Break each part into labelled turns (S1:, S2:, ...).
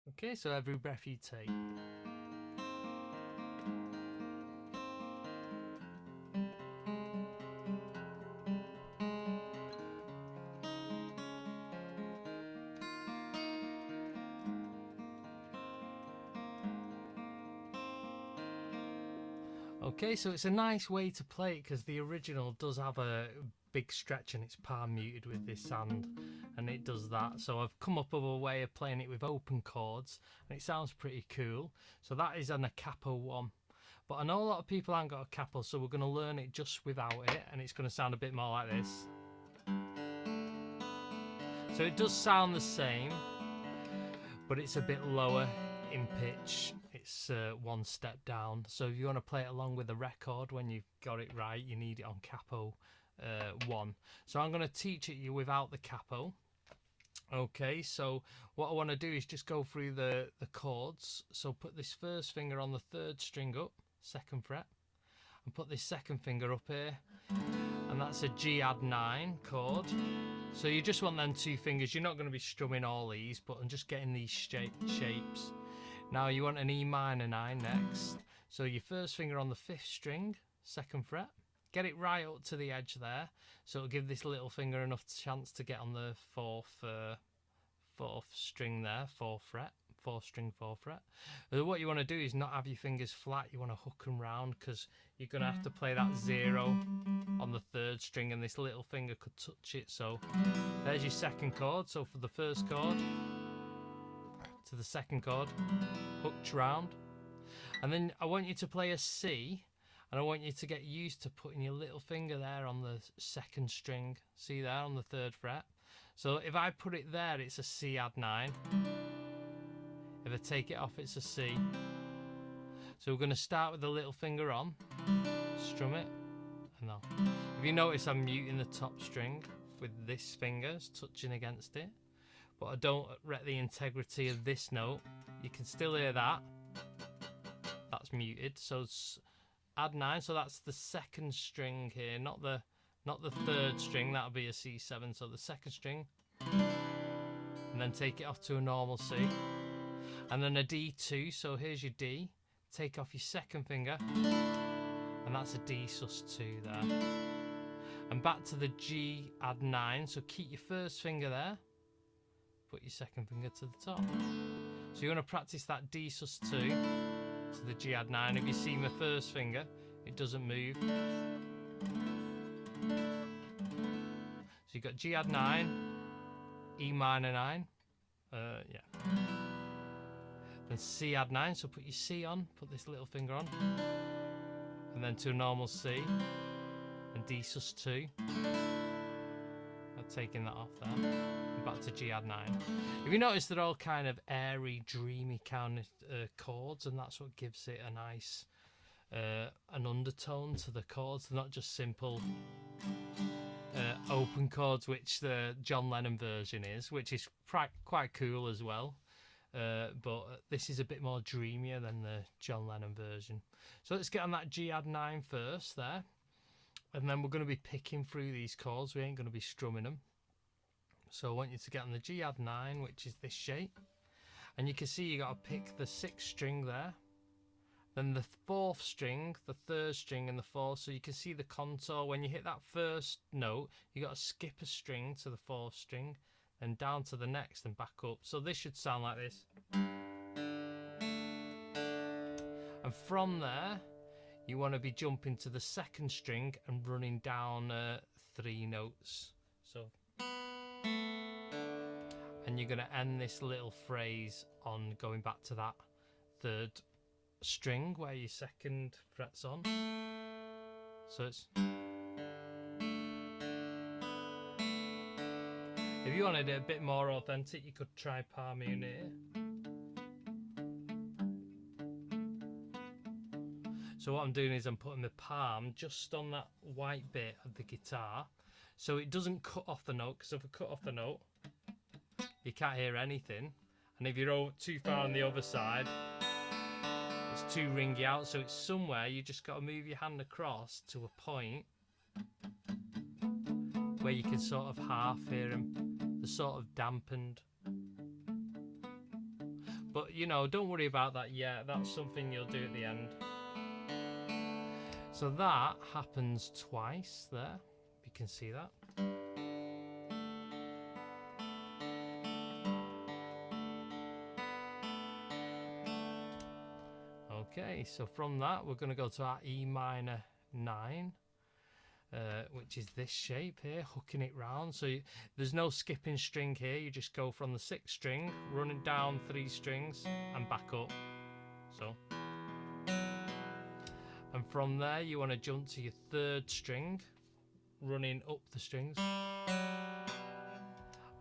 S1: Okay, so every breath you take. Okay, so it's a nice way to play it because the original does have a big stretch and it's palm muted with this hand, and it does that. So I've come up with a way of playing it with open chords and it sounds pretty cool. So that is an a capo one. But I know a lot of people haven't got a capo, so we're going to learn it just without it, and it's going to sound a bit more like this. So it does sound the same, but it's a bit lower in pitch. It's one step down. So if you want to play it along with the record when you've got it right, you need it on capo 1. So I'm going to teach it you without the capo. Okay, so what I want to do is just go through the chords. So put this first finger on the 3rd string up, 2nd fret, and put this 2nd finger up here, and that's a G add 9 chord. So you just want them 2 fingers. You're not going to be strumming all these, but I'm just getting these shapes. Now you want an E minor 9 next. So your first finger on the 5th string, 2nd fret. Get it right up to the edge there. So it'll give this little finger enough chance to get on the 4th string there, 4th fret. 4th string, 4th fret. What you want to do is not have your fingers flat. You want to hook them round because you're going to have to play that 0 on the 3rd string and this little finger could touch it. So there's your 2nd chord. So for the 1st chord to the 2nd chord, hooked round. And then I want you to play a C, and I want you to get used to putting your little finger there on the 2nd string. See there on the 3rd fret. So if I put it there, it's a C add 9. If I take it off, it's a C. So we're going to start with the little finger on, strum it, and now. If you notice, I'm muting the top string with this finger touching against it, but I don't wreck the integrity of this note. You can still hear that. That's muted. So it's add 9. So that's the 2nd string here, not the 3rd string. That'll be a C7. So the 2nd string, and then take it off to a normal C, and then a D2. So here's your D. Take off your 2nd finger, and that's a D sus2 there. And back to the G add 9. So keep your 1st finger there. Put your 2nd finger to the top. So you want to practice that D sus2 to the G add 9. If you see my 1st finger, it doesn't move. So you've got G add 9, E minor 9, then C add 9. So put your C on, put this little finger on, and then to a normal C, and D sus2. I'm taking that off there, and back to G add 9. If you notice, they're all kind of airy, dreamy kind of chords, and that's what gives it a nice an undertone to the chords. They're not just simple open chords, which the John Lennon version is, which is quite cool as well. But this is a bit more dreamier than the John Lennon version. So let's get on that G add 9 first there, and then we're going to be picking through these chords. We ain't going to be strumming them. So I want you to get on the G add 9, which is this shape, and you can see you got to pick the 6th string there, then the 4th string, the 3rd string, and the 4th. So you can see the contour. When you hit that 1st note, you got to skip a string to the 4th string, then down to the next and back up. So this should sound like this. And from there, you want to be jumping to the 2nd string and running down 3 notes. So, and you're going to end this little phrase on going back to that 3rd string where your 2nd fret's on. So it's, if you wanted it a bit more authentic, you could try palm muting here. So what I'm doing is I'm putting the palm just on that white bit of the guitar, so it doesn't cut off the note, because if I cut off the note, you can't hear anything. And if you're too far on the other side, it's too ringy out. So it's somewhere you just got to move your hand across to a point where you can sort of half hear them. They're sort of dampened. but you know, don't worry about that yet. That's something you'll do at the end. So that happens twice there. You can see that. Okay, so from that we're going to go to our E minor 9, which is this shape here, hooking it round. So there's no skipping string here. You just go from the 6th string, running down 3 strings and back up. So, and from there you want to jump to your 3rd string, running up the strings.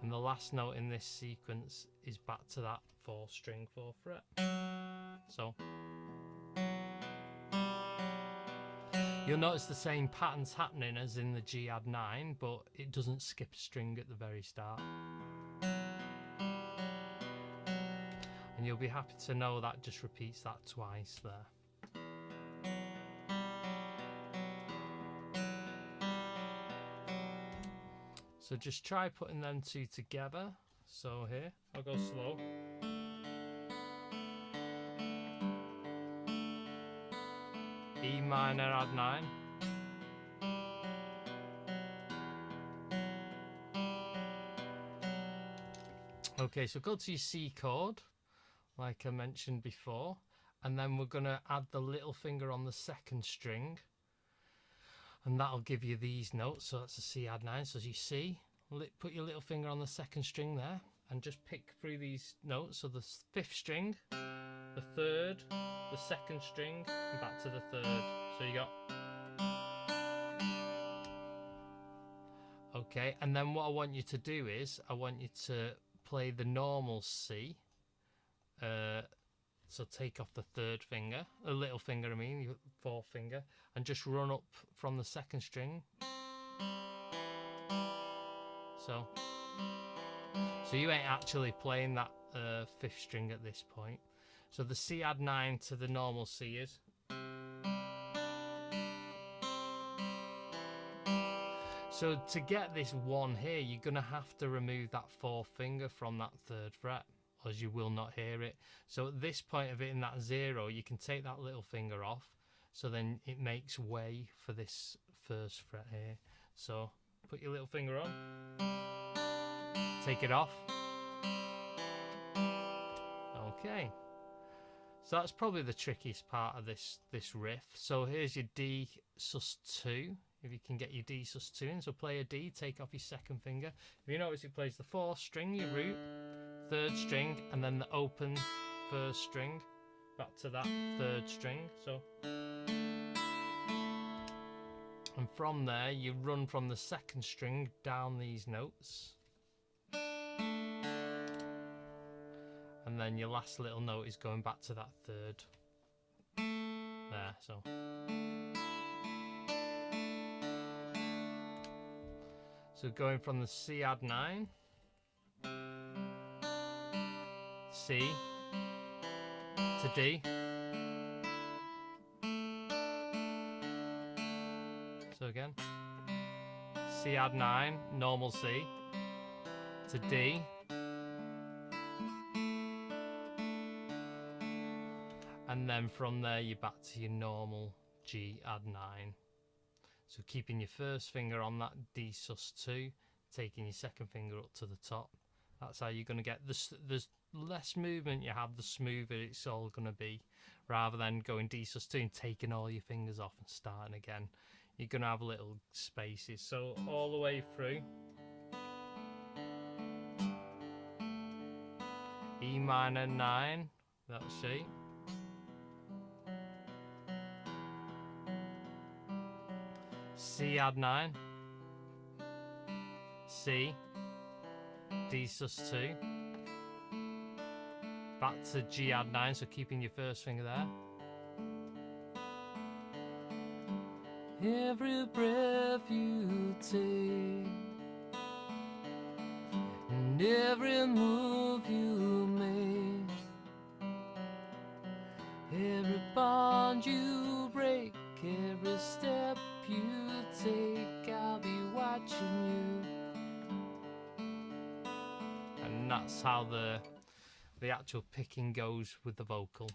S1: And the last note in this sequence is back to that 4th string, 4th fret. So you'll notice the same patterns happening as in the G add 9, but it doesn't skip a string at the very start. And you'll be happy to know that just repeats that twice there. So just try putting them two together. So here, I'll go slow. E minor add 9. Okay, so go to your C chord, like I mentioned before, and then we're going to add the little finger on the 2nd string, and that'll give you these notes. So that's a C add 9. So as you see, put your little finger on the 2nd string there, and just pick through these notes. So the 5th string, the 3rd, the 2nd string, and back to the 3rd. So you got. Okay, and then what I want you to do is, I want you to play the normal C. So take off the 3rd finger, a little finger I mean, your 4th finger, and just run up from the 2nd string. So you ain't actually playing that 5th string at this point. So the C add 9 to the normal C is. So to get this 1 here, you're going to have to remove that 4th finger from that 3rd fret, or you will not hear it. So at this point of it in that 0, you can take that little finger off, so then it makes way for this 1st fret here. So put your little finger on, take it off. Okay, so that's probably the trickiest part of this riff. So here's your D sus2, if you can get your D sus2 in. So play a D, take off your 2nd finger. If you notice, it plays the 4th string, your root, 3rd string, and then the open 1st string, back to that 3rd string. So, and from there you run from the 2nd string down these notes, and then your last little note is going back to that 3rd there. So going from the C add 9, C to D. So again, C add 9, normal C to D. And then from there you're back to your normal G add 9. So keeping your 1st finger on that D sus2, taking your 2nd finger up to the top. That's how you're going to get this. There's less movement you have, the smoother it's all going to be, rather than going D sus2 and taking all your fingers off and starting again. You're going to have little spaces. So all the way through. E minor 9, that shape. C add 9, C, D sus2, back to G add 9, so keeping your 1st finger there. Every breath you take and every move you make, every bond you break, every step you take, I'll be watching you. And that's how the the actual picking goes with the vocal.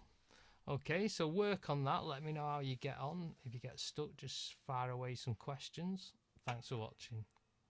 S1: Okay, so work on that. Let me know how you get on. If you get stuck, just fire away some questions. Thanks for watching.